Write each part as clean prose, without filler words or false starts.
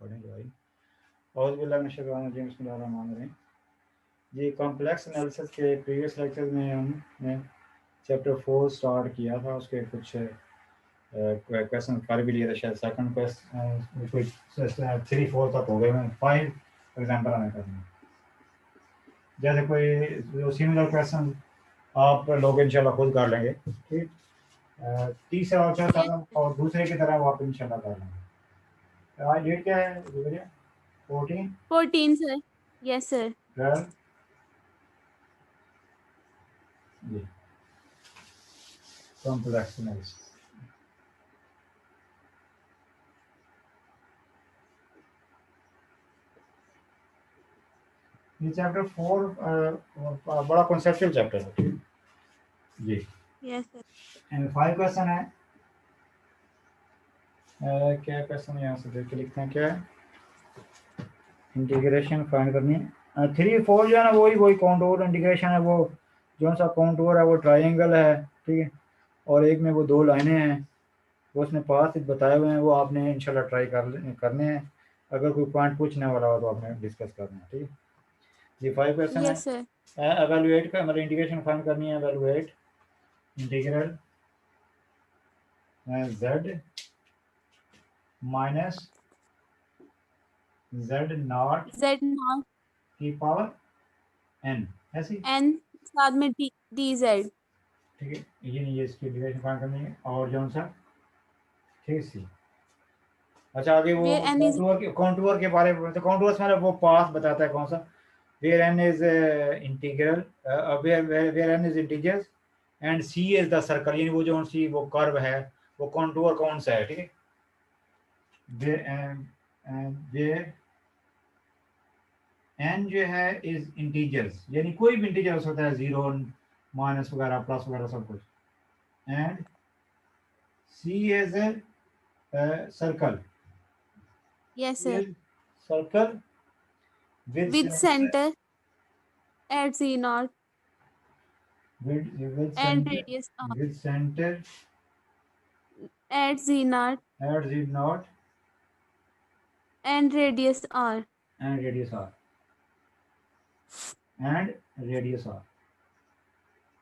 पढ़ेंगे भाई। और बिस्मिल्लाहिर्रहमानिर्रहीम। ये कॉम्प्लेक्स एनालिसिस के प्रीवियस लेक्चर में हमने चैप्टर 4 स्टार्ट किया था, उसके कुछ क्वेश्चन कर भी लिए थे, शायद सेकंड क्वेश्चन 3-4 तक हो गए हैं। 5 एग्जाम्पल हमें करने हैं। जैसे कोई सिमिलर क्वेश्चन आप लोग इंशाल्लाह खुद कर लेंगे, ठीक। तीसरा और चौथा और दूसरे की तरह आप इंशाल्लाह कर लेंगे। आज डेट क्या है भैया? 14 सर। Yes sir. 12 जी, कॉम्प्लेक्स एनालिसिस। ये चैप्टर 4 बड़ा कॉन्सेप्चुअल चैप्टर है, ठीक जी। Yes sir. एंड 5 क्वेश्चन है। क्या क्वेश्चन यहाँ से देख के लिखते हैं, क्या है? इंटीग्रेशन फाइंड करनी है। 3-4 जो है ना, वही कॉन्टूर इंटीग्रेशन है। वो जो सा कॉन्टूर है वो ट्राइंगल है, ठीक है। और एक में वो 2 लाइनें हैं, वो उसने पास बताए हुए हैं, वो आपने इंशाल्लाह ट्राई करने हैं। अगर कोई पॉइंट पूछने वाला हो तो आपने डिस्कस करना है, ठीक है। ये 5 क्वेश्चन है। Yes sir. एवेलुएट का मतलब इंटीग्रेशन फाइंड करनी है। Evaluate integral z minus z0 Z0 की पावर n, ऐसी, N साथ में DZ। ठीक है। ये इसकी इंटीग्रेशन फाइंड करनी है। और जो सा, ठीक है, सी। अच्छा, आगे वो Where N is कॉन्टूर के बारे में, तो कॉन्टूर मतलब वो पाथ बताता है कौन सा। Where n is integral, where n is integers and c is the circle, यानी वो जो सी वो कर्व है, वो कॉन्टूर कौन सा है, ठीक है। वेयर n जो है इज इंटीजर्स, यानी कोई भी इंटीजर हो सकता है, 0 माइनस वगैरह प्लस वगैरह सब कुछ। And c is circle, yes sir circle with with center at Z0 with and center radius R with center at Z0 at z naught and radius R. and radius r and radius r।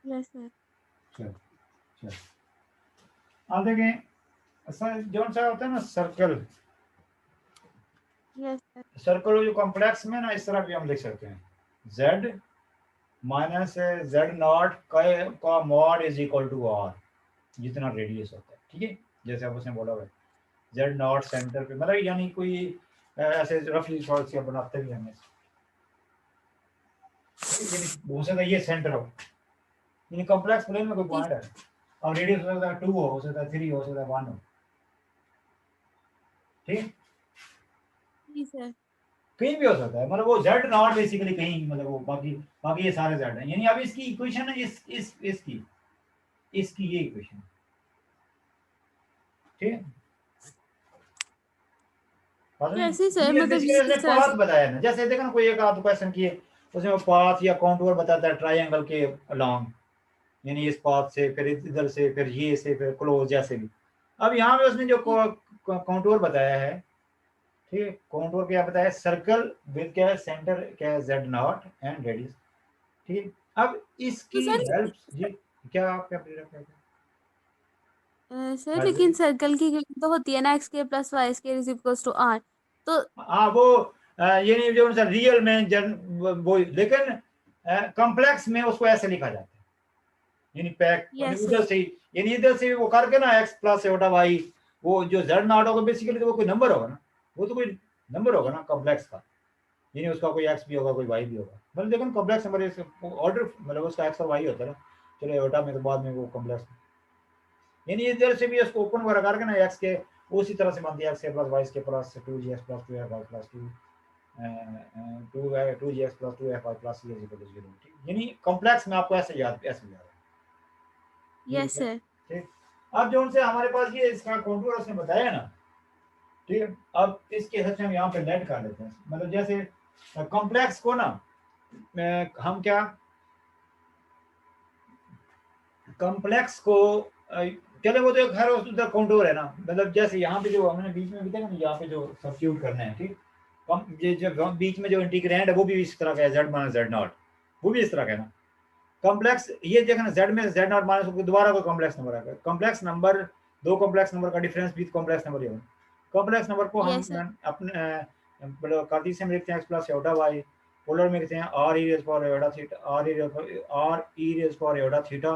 Yes sir. चल चल, अब देखें sir, जो सा होता है ना circle, Yes sir. Circle जो कॉम्प्लेक्स में ना इस तरह भी हम लिख सकते हैं, z माइनस z0 का mod is equal to r, जितना रेडियस होता है, ठीक है। जैसे आप उसने बोला हुआ है z0 सेंटर पे, मतलब यानी कोई ऐसे रफली शॉर्ट से बनाते भी हमें, यानी हो सकता है ये सेंटर हो, यानी कॉम्प्लेक्स प्लेन में कोई जी पॉइंट है। अब रेडियस हो सकता है 2 हो सकता है 3 हो सकता है 1 हो, ठीक। जी सर। कहीं भी हो सकता है, मतलब वो z नॉट बेसिकली कहीं, मतलब वो बाकी बाकी ये सारे z हैं। यानी अब इसकी इक्वेशन है इसकी ये इक्वेशन, ठीक है। कैसे सर, ये मतलब बेसिकली जिस उसने तरह पाथ से। बताया ना, जैसे देखो ना कोई एक आध क्वेश्चन किए, उसमें वो पाथ या कॉन्टूर बताता है ट्रायंगल के अलोंग, यानी इस पाथ से फिर इधर से फिर ये से फिर क्लोज, जैसे भी। अब यहाँ पे उसने जो कॉन्टूर बताया है, ठीक है, कॉन्टूर क्या बताया, सर्कल विद क्या सेंटर क्या जेड नॉट एंड रेडियस, ठीक है। अब तो इसकी सर हेल्प जी, क्या आप क्या क्या सर लेकिन सर्कल की गिनती तो होती है ना, x के plus Y square is equals to r। तो हाँ वो ये नहीं जो रियल में वो, लेकिन कॉम्प्लेक्स में उसको ऐसे लिखा जाता है, यानी पैक यस उधर सर। से, यानी इधर से वो करके ना एक्स प्लस छोटा वाई, वो जो जेड नॉट होगा बेसिकली तो वो कोई नंबर होगा ना, वो तो कोई नंबर होगा ना कॉम्प्लेक्स का, यानी उसका कोई एक्स भी होगा कोई वाई भी होगा, मतलब लेकिन कॉम्प्लेक्स नंबर ऑर्डर मतलब उसका एक्स और वाई होता है ना। चलो एटा में तो बाद में वो कॉम्प्लेक्स, यानी इधर से भी इसको ओपन वगैरह करके ना एक्स के उसी तरह से बनती है, एक्स के प्लस वाई के plus 2g plus 2f plus 2g plus 2f plus c equal to 0, ठीक। यानी कॉम्प्लेक्स में आपको ऐसे याद है, यस ठीक है, सर। ठीक। अब जो उनसे हमारे पास ये इसका कॉन्टूर उसने बताया ना, ठीक है। अब इसके हिसाब से हम यहाँ पे लेट कर लेते हैं, मतलब जैसे कॉम्प्लेक्स को ना हम क्या कॉम्प्लेक्स को चलो वो तो खैर उधर काउंटर है ना, मतलब जैसे यहाँ पे जो हमने बीच में भी देखा ना, यहाँ पे जो सब्स्टिट्यूट करना है, ठीक, कम ये जो बीच में जो इंटीग्रैंड है वो भी इस तरह का है, z माइनस z नॉट, वो भी इस तरह का है ना। कॉम्प्लेक्स ये देखो ना, z में z नॉट माइनस दोबारा कोई कॉम्प्लेक्स नंबर आएगा, कॉम्प्लेक्स नंबर, दो कॉम्प्लेक्स नंबर का डिफरेंस भी कॉम्प्लेक्स नंबर ही होगा। कॉम्प्लेक्स नंबर को हम यस सर अपने मतलब कार्टेशियन में लिखते हैं x plus iota y, polar में लिखते हैं r e raise power iota theta, r e raise power iota theta,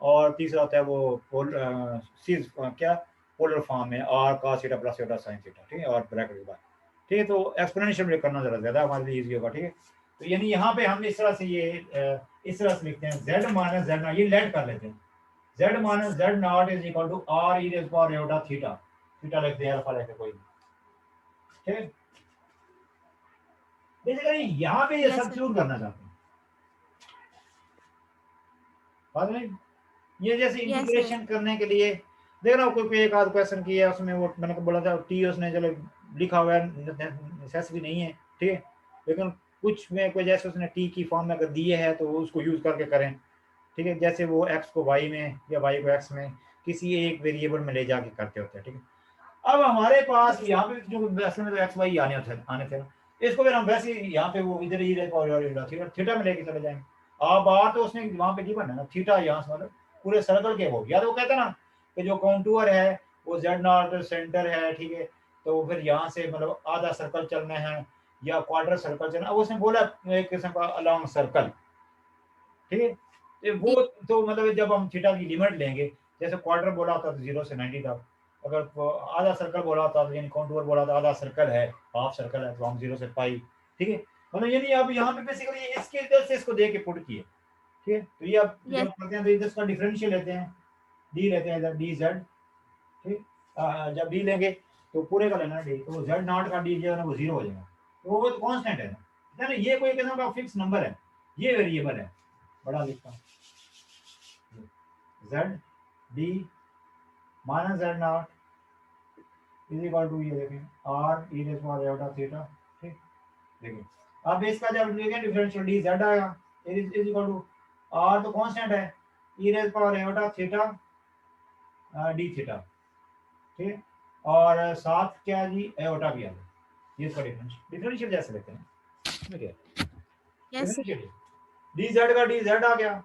और तीसरा होता है वो क्या पोलर फॉर्म में r cos theta plus iota sin theta, ठीक है, और ब्रैकेट के बाद, ठीक है। तो एक्सपोनेंशियल में करना जरा ज्यादा हमारे लिए इजी होगा, ठीक है। तो यानी यहाँ पे हम इस तरह से ये इस तरह से लिखते हैं z माइनस z नॉट, ये लेट कर लेते हैं, z minus z naught is equal to r e raise power iota theta, theta लिखते हैं अल्फा लेके कोई, ठीक है। बेसिकली यहाँ पे ये यस सर सब्स्टिट्यूट करना चाहते हैं, बात नहीं। ये जैसे यस सर इंटीग्रेशन करने के लिए देख रहा हूँ, कोई एक आध क्वेश्चन किया उसमें, वो मैंने बोला था टी उसने चलो लिखा हुआ है, नेसेसरी नहीं है, ठीक है, लेकिन कुछ में कोई जैसे उसने टी की फॉर्म में अगर दिए है तो उसको यूज करके करें, ठीक है। जैसे वो एक्स को वाई में या वाई को एक्स में किसी एक वेरिएबल में ले जाके करते होते हैं, ठीक है। अब हमारे पास यहाँ पे जो असल में तो एक्स वाई आने थे ना, इसको फिर हम वैसे यहाँ पे वो इधर ही थीटा में लेके चले जाएंगे। अब बार तो उसने वहां पे गिवन है ना, थीटा यहाँ से मतलब पूरे सर्कल के हो, या तो वो कहते ना कि जो कॉन्टूर है वो जेड नॉट सेंटर है, ठीक है, तो फिर यहाँ से मतलब आधा सर्कल चलना है या क्वार्टर सर्कल चलना, उसने बोला एक किस्म का अलॉन्ग सर्कल, ठीक है। तो जी वो तो मतलब जब हम थीटा की लिमिट लेंगे, जैसे क्वार्टर बोला था तो 0 से 90 तक, अगर आधा सर्कल बोला था तो यानी कॉन्टूर बोला था आधा सर्कल है, हाफ सर्कल है, तो हम 0 से पाई, ठीक है। मतलब यानी अब यहाँ पे बेसिकली इसके इधर से इसको दे के पुट किए, ठीक है। तो ये अब यस जब करते हैं तो इधर इसका डिफरेंशियल लेते हैं, डी लेते हैं इधर डी जेड, ठीक। जब डी लेंगे तो पूरे का लेना डी, तो जेड नॉट का डी जो है ना वो 0 हो जाएगा, तो वो तो कांस्टेंट है ना, ये कोई किस्म का फिक्स नंबर है, ये वेरिएबल है, बड़ा लिखता हूँ Z D minus Z naught is equal to, ये देखें R E raise power iota theta, ठीक। देखिए अब इसका जब लिखें डिफरेंशियल डी जेड आएगा, इज इक्वल टू आर तो कांस्टेंट है, E raise power iota theta D theta, ठीक है, और साथ क्या जी आयोटा भी आ गया, ये इसका डिफरेंशियल जैसे लेते हैं, ठीक है, yes sir differential D Z का डी जेड आ गया,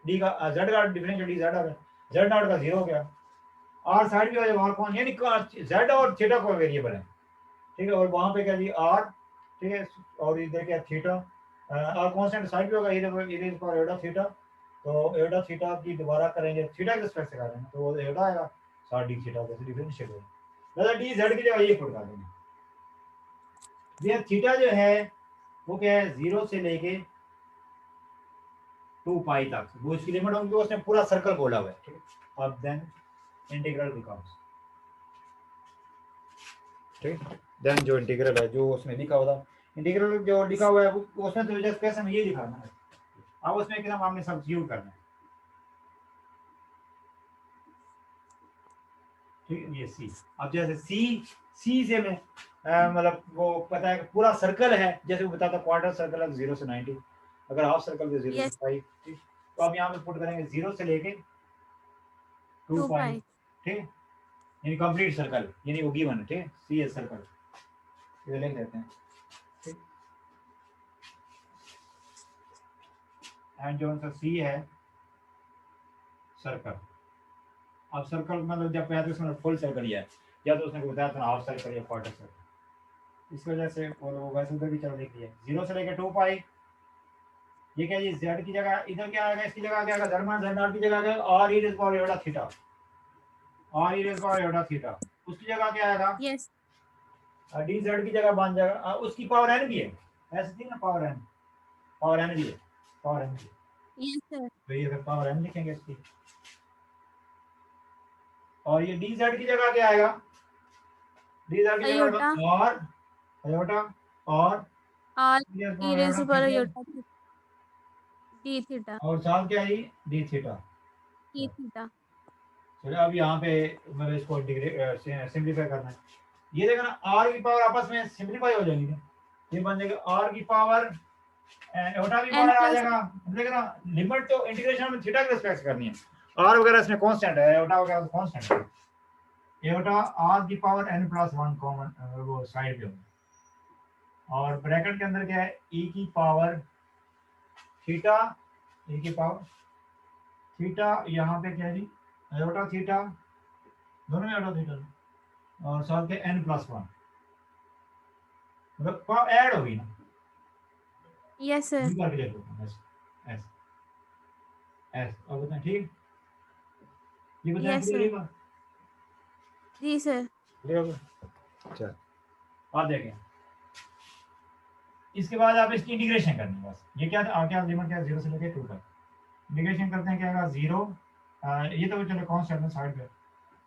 डी का जेड का डिफरेंशियल डी जेड आ गया, जेड नॉट का 0 हो गया, आर साइड भी हो जाएगा, और कौन यानी जेड और थीटा को वेरिएबल है, ठीक है, और वहां पे क्या जी आर, ठीक है, और इधर क्या थीटा, और कांस्टेंट साइड भी होगा, इधर पर एडा थीटा, तो एडा थीटा की दोबारा करेंगे, थीटा के रिस्पेक्ट से करेंगे तो वो एडा आएगा, साथ डी थीटा जैसे डिफरेंशियल है, मतलब डी जेड की जगह ये पुट कर देंगे। ये थीटा जो है वो क्या है 0 से लेके 2 पाई तक, वो इसकी लिमिट होगी, उसने पूरा सर्कल बोला हुआ है, ठीक है। अब देन इंटीग्रल बिकम्स, ठीक, देन जो इंटीग्रल है जो उसमें लिखा हुआ था, इंटीग्रल जो लिखा हुआ है वो उसमें तो जस्ट कैसे में ये दिखाना है, अब उसमें क्या हमने सब्स्टिट्यूट करना है, ठीक है। ये सी, अब जैसे सी से मैं मतलब वो पता है पूरा सर्कल है, जैसे वो बताता क्वार्टर सर्कल है 0 से 90, अगर हाफ सर्कल तो 0 से यस पाई, ठीक। तो अब यहाँ पे पुट करेंगे 0 से लेके 2 टू पाई, पाई ठीक, यानी कंप्लीट सर्कल, यानी वो गिवन है, ठीक, सी एस सर्कल ये लिख देते हैं, ठीक। एंड जो सा सी है सर्कल, अब सर्कल मतलब जब पहले तो उसमें फुल सर्कल ही है, या तो उसने बताया था हाफ सर्कल या क्वार्टर सर्कल, इस वजह से और वो वैसे उधर भी चल लिख दिया 0 से लेके 2 पाई, ये क्या जी जेड की जगह इधर क्या आएगा, इसकी जगह क्या आएगा जेड माइनस जेड नॉट की जगह आ गया are E raise power iota theta, are E raise power iota theta, उसकी जगह क्या आएगा यस डी जेड की जगह बन जाएगा, उसकी पावर एन भी है, ऐसे थी ना पावर एन, पावर एन भी है, पावर एन भी है, यस सर तो ये फिर पावर एन लिखेंगे इसकी, और ये डी जेड की जगह क्या आएगा, डी जेड की अयोटा जगह आर आयोटा और आर ये ई पावर रेज़ आयोटा पर थीटा, अयोटा डी थीटा और साथ क्या है डी थीटा। ई थीटा चलो अब यहाँ पे मतलब इसको सिंप्लीफाई करना है, ये देखो ना आर की पावर आपस में सिंप्लीफाई हो जाएगी, ये बन जाएगा आर की पावर आयोटा भी एन बाहर आ प्लस जाएगा, देखो ना लिमिट तो इंटीग्रेशन में थीटा के रिस्पेक्ट करनी है, आर वगैरह इसमें कांस्टेंट है, एयोटा वगैरह कांस्टेंट है, एयोटा आर की पावर n प्लस 1 कॉमन वो साइड पे होगा, और ब्रैकेट के अंदर क्या है e की पावर थीटा, e की पावर थीटा, यहाँ पे क्या है जी एयोटा थीटा, दोनों में एयोटा थीटा, और साथ के n प्लस 1, मतलब पावर ऐड होगी ना, यस सर। ये करके देख लो एस एस एस, और बताएं ठीक, ये बताएं यस क्लियर है सर। बात, जी सर। क्लियर हो गया? चल आप देखें, इसके बाद आप इसकी इंटीग्रेशन करनी है बस, ये क्या क्या लिमिट क्या 0 से लेकर 2 तक, इंटीग्रेशन करते हैं क्या आएगा 0, ये तो चलो कांस्टेंट है साइड पे,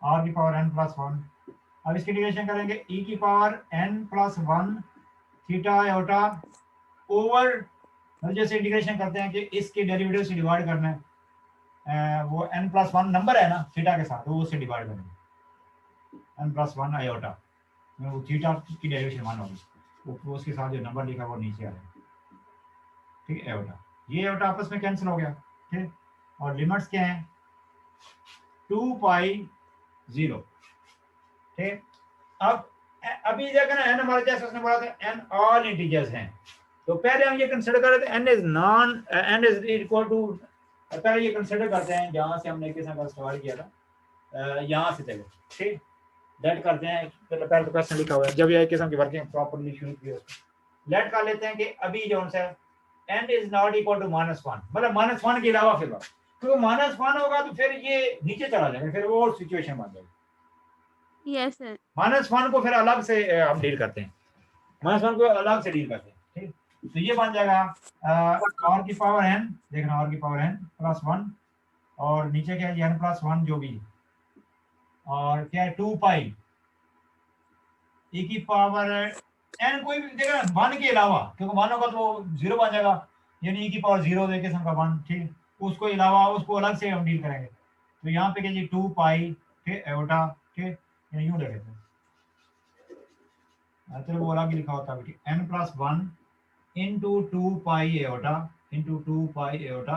r की पावर n प्लस 1, अब इसकी इंटीग्रेशन करेंगे e की power n plus 1 theta iota over, जैसे इंटीग्रेशन करते हैं कि इसके डेरिवेटिव से डिवाइड करना है, वो n प्लस 1 नंबर है ना थीटा के साथ, वो उससे डिवाइड करेंगे n प्लस 1 आयोटा, वो थीटा की डेरिवेशन मान होगी, वो उसके साथ जो नंबर लिखा वो नीचे आ रहा है, ठीक है एयोटा, ये एयोटा आपस में कैंसिल हो गया, ठीक, और लिमिट्स क्या है 2 पाई 0, ठीक। अब अभी देखा ना n हमारे जैसे उसने बोला था n ऑल इंटीजर्स हैं, तो पहले हम ये कंसीडर कर रहे थे n is non, n is equal to, पहले ये कंसीडर करते हैं जहां से हमने किसी का स्टार्ट किया था, यहाँ से चले, ठीक, लेट करते हैं, पहले तो क्वेश्चन लिखा हुआ है, जब ये किस्म की वर्किंग प्रॉपर्ली शुरू की उसको लेट कर लेते हैं कि अभी जो है n is not equal to -1, मतलब -1 के अलावा फिर क्योंकि -1 होगा तो फिर ये नीचे चला जाएगा, फिर वो और सिचुएशन बन जाएगी, यस सर। -1 को फिर अलग से हम डील करते हैं, -1 को अलग से डील करते हैं, ठीक, तो ये बन जाएगा r की पावर n, देखना r की पावर n प्लस 1, और नीचे क्या है n प्लस 1 जो भी, और क्या है 2 पाई e की पावर n, कोई भी देखा 1 के अलावा, क्योंकि 1 होगा तो 0 बन जाएगा, यानी e की पावर 0 देके का 1, ठीक, उसको अलावा उसको अलग से हम डील करेंगे, तो यहाँ पे क्या जी 2 पाई, ठीक, एयोटा, ठीक, यूं लिख देते हैं, चलो वो अलग ही लिखा होता है, n प्लस 1 इंटू 2 पाई एयोटा इंटू 2 पाई एयोटा,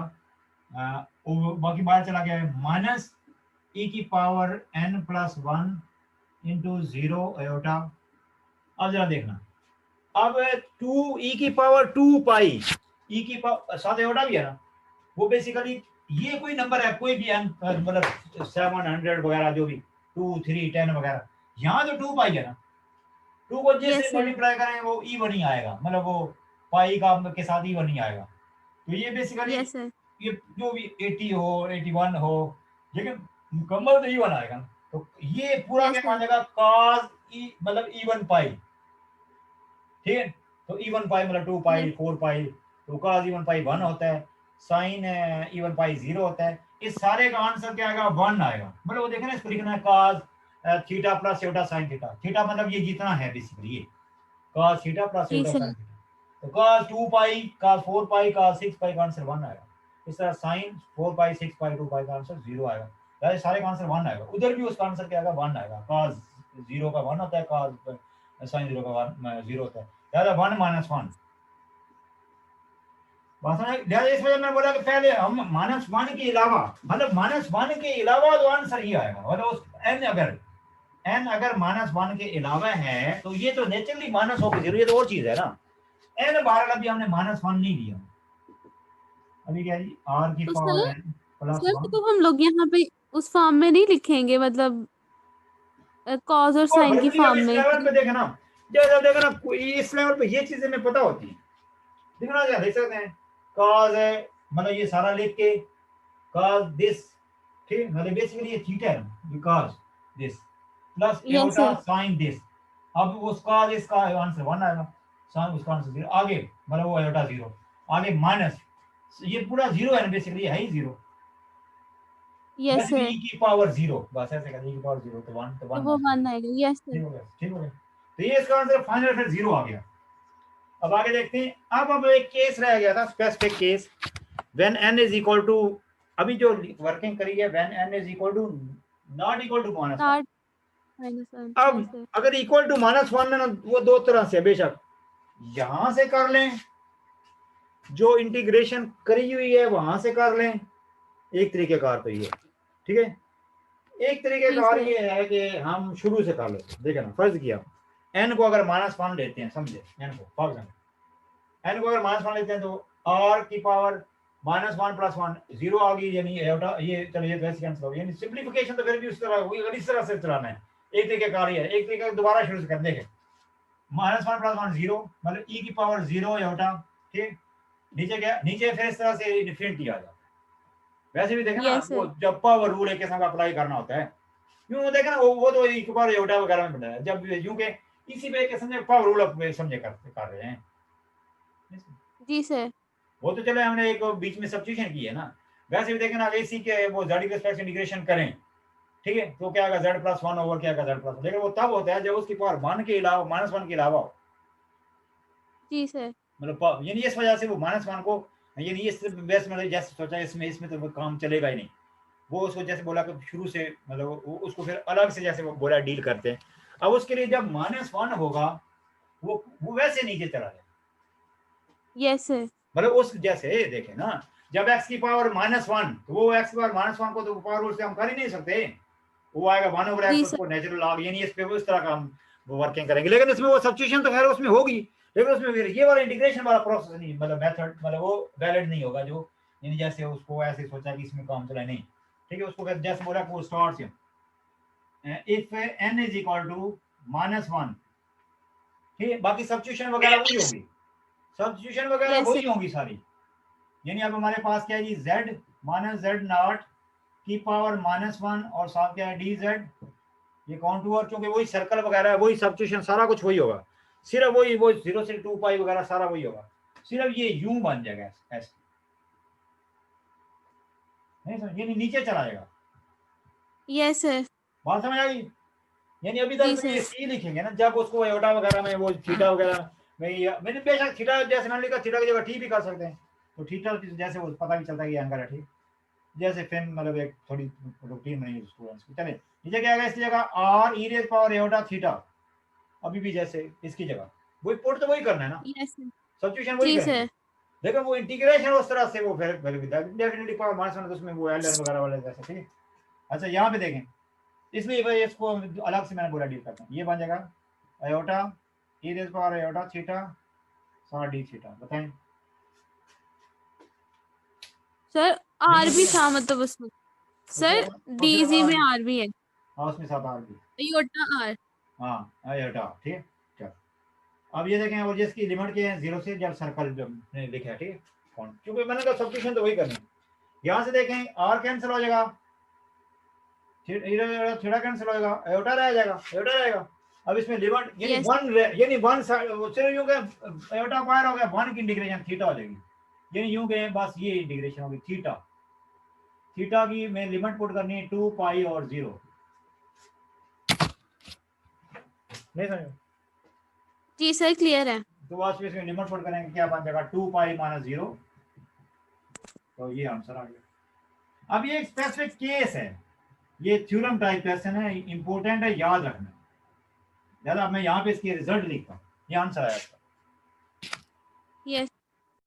बाकी बाहर चला गया है माइनस e की power n plus 1 into 0 aorta, अब जरा देखना, अब 2 e की पावर 2 पाई, e की पावर साथ एयोटा भी है ना, वो बेसिकली ये कोई नंबर है, कोई भी n मतलब 700 वगैरह जो भी 2 3 10 वगैरह, यहाँ तो 2 पाई है ना, 2 को यस जैसे सर। मल्टीप्लाई करेंगे वो इवन ही आएगा, मतलब वो पाई का के साथ इवन ही आएगा, तो ये बेसिकली यस सर। ये जो भी 80 हो 81 हो, लेकिन मुकम्मल तो इवन आएगा ना, तो ये पूरा यस क्या मान सर। जाएगा cos ई मतलब इवन पाई, ठीक है, तो इवन पाई मतलब 2 पाई यस 4 पाई, तो cos इवन पाई 1 होता है, साइन इवन पाई 0 होता है, इस सारे का आंसर क्या आएगा 1 आएगा, मतलब वो देखना इसको लिखना है cos theta plus iota sine theta, theta मतलब ये जितना है बेसिकली ये cos थीटा प्लस जी एटा सर। साइन थीटा, तो cos 2 पाई cos 4 पाई cos 6 पाई का आंसर 1 आएगा, इस तरह sin 4 पाई 6 पाई 2 पाई का आंसर 0 आएगा, यानी सारे का आंसर 1 आएगा, उधर भी उसका आंसर क्या आएगा 1 आएगा, cos 0 का 1 होता है, cos sin 0 का 0 होता है, यानी 1 माइनस 1, इस वजह मैं बोला कि पहले हम -1 के अलावा, मतलब -1 के अलावा तो आंसर ही आएगा, मतलब n अगर -1 के अलावा है तो ये तो नेचुरली माइनस होगी 0, ये तो और चीज है ना, n बहरहाल अभी हमने -1 नहीं लिया, अभी क्या जी r की तो power sir, n plus sir 1, तो हम लोग यहाँ पे उस फॉर्म में नहीं लिखेंगे, मतलब कॉज और और साइन की हल्की अब फॉर्म इस में लेवल पे देखे ना, जब देखो ना इस लेवल पे ये चीजें में पता होती है, देखना क्या देख सकते हैं, cos है मतलब ये सारा लिख के cos दिस, ठीक, मतलब बेसिकली ये थीटा है ना, cos this plus yes aorta sir. sin this, अब उसका इसका आंसर 1 आएगा, sin उसका आंसर 0, आगे मतलब वो एयोटा 0, आगे माइनस, ये पूरा 0 है ना बेसिकली, है ही 0, यस वैसे भी सर। e की पावर 0, बस ऐसे कर e की पावर 0 तो 1 तो तो 1 वो आएगा, 1 आएगा। Yes sir. ठीक हो गया, ठीक हो गया, तो ये इसका आंसर फाइनल फिर 0 आ गया, अब आगे देखते हैं, अब एक केस रह गया था, specific case, when n is equal to, अभी जो वर्किंग करी है when n is equal to not equal to -1, not -1। अब यस सर। अगर इक्वल टू -1 है ना, वो दो तरह से, बेशक यहां से कर लें, जो इंटीग्रेशन करी हुई है वहां से कर लें, एक तरीके कार तो ये, ठीक है। एक तरीके जी का और सर। ये है कि हम शुरू से कर लेते हैं। देखिए ना, फर्ज किया n को अगर -1 लेते हैं, समझे, n को फॉर एग्जाम्पल n को अगर -1 लेते हैं तो r की पावर -1 + 1 0 आ गई, यानी ये चलिए वैसे कैंसिल हो गया, यानी सिंप्लीफिकेशन तो फिर भी उस तरह होगी, अगर इस तरह से चलाना है। एक तरीके का है, एक तरीके दोबारा शुरू से कर देंगे। -1 + 1 0, मतलब e की पावर 0 आयोटा, ठीक। नीचे क्या, नीचे फिर इस तरह से इन्फिनिटी आ जाता है। वैसे भी देखे ना, यस वो सर। जब पावर रूल एक किस्म का अप्लाई करना होता है, यूं देखे ना, वो तो एक बार योटा वगैरह में बनाया, जब यूं के इसी पे के समझे पावर रूल अप समझे कर रहे हैं। जी सर। वो तो चले हमने एक बीच में सब्स्टिट्यूशन की है ना। वैसे भी देखे ना, अगर इसी के वो z के रिस्पेक्ट से इंटीग्रेशन करें, ठीक है, तो क्या आएगा z + 1 ओवर क्या आएगा z +, लेकिन वो तब होता है जब उसकी पावर 1 के अलावा -1 के अलावा हो। जी सर। मतलब यानी इस वजह से वो -1 को, यानी इस बेस में जैसे सोचा इसमें तो वो काम चलेगा ही नहीं। वो उसको जैसे बोला कि शुरू से, मतलब वो उसको फिर अलग से जैसे वो बोला डील करते हैं। अब उसके लिए जब -1 होगा, वो वैसे नीचे चला जाए, यस सर। मतलब उस जैसे देखें ना, जब x की पावर -1, तो वो x की पावर -1 को तो पावर रूल से हम कर ही नहीं सकते। वो आएगा 1/x, जी सर। उसको नेचुरल लॉग, यानी इस पे उस तरह का हम वर्किंग करेंगे। लेकिन इसमें वो सब्स्टिट्यूशन तो खैर उसमें होगी, लेकिन उसमें फिर ये वाला इंटीग्रेशन वाला प्रोसेस नहीं, मतलब मेथड, मतलब वो वैलिड नहीं होगा, जो यानी जैसे उसको ऐसे सोचा कि इसमें काम चला नहीं, ठीक है। उसको फिर जैसे बोला कि वो स्टार्ट से if n is equal to -1, ठीक है, बाकी सब्स्टिट्यूशन वगैरह वही होगी, सब्स्टिट्यूशन वगैरह यस सर। वही होंगी सारी। यानी अब हमारे पास क्या है जी, z -z0 की पावर -1 और साथ क्या है dz, ये कॉन्टूर, क्योंकि वही सर्कल वगैरह है, वही सब्स्टिट्यूशन सारा कुछ वही होगा, सिर्फ वही वो 0 से 2 पाई वगैरह सारा वही होगा, सिर्फ ये यूं बन जाएगा ऐसे, नहीं समझ, यानी नीचे चला जाएगा। Yes sir. बात समझ आई? यानी अभी जी तक तो सर। ये सी लिखेंगे ना, जब उसको एयोटा वगैरह में वो थीटा वगैरह में, मैंने बेशक थीटा जैसे मैंने लिखा, थीटा की जगह टी भी कर सकते हैं, तो थीटा जैसे वो पता भी चलता है कि एंगल है, ठीक, जैसे फिर मतलब एक थोड़ी रूटीन नहीं स्टूडेंट्स की। चले नीचे क्या आएगा, इसकी जगह r e power aorta theta, अभी भी जैसे इसकी जगह वही पुट तो वही करना है ना, यस सर। सब्स्टिट्यूशन वही जी करेंगे। सर। लेकिन वो इंटीग्रेशन उस तरह से वो फिर डेफिनेटली पावर -1 तो उसमें वो एल एन वगैरह वाले जैसे, ठीक है। अच्छा यहाँ पे देखें, इसलिए भाई इसको अलग से मैंने बोला डील करता हूँ, ये बन जाएगा iota e power iota theta सार डी थीटा, बताएं सर आर भी था मतलब उसमें, सर डीजी में आर भी है, हाँ उसमें साथ आर भी, योटा आर। हाँ अयोटा, ठीक है। चल अब ये देखें, और जिसकी लिमिट के हैं 0 से, जब सर्कल जब लिखा है, ठीक है, क्योंकि मैंने कहा सब्स्टिट्यूशन तो वही करना है। यहाँ से देखें आर कैंसिल हो जाएगा, थीटा कैंसिल हो जाएगा, अयोटा रह जाएगा, अयोटा रहेगा। अब इसमें लिमिट यानी यस। 1, यानी 1 सिर्फ यूं के अयोटा बाहर हो गया, 1 की इंटीग्रेशन थीटा हो जाएगी, यानी यूं के बस ये इंटीग्रेशन होगी थीटा, थीटा की में लिमिट पुट करनी है 2 पाई और 0, नहीं समझ? जी सर क्लियर है। तो बस इसमें लिमिट पुट करेंगे, क्या बन जाएगा 2 पाई -0, तो ये आंसर आ गया। अब ये एक स्पेसिफिक केस है, ये थ्योरम टाइप क्वेश्चन है, इंपॉर्टेंट है, याद रखना। ज्यादा मैं यहाँ पे इसके रिजल्ट लिखता हूँ, ये आंसर आया इसका।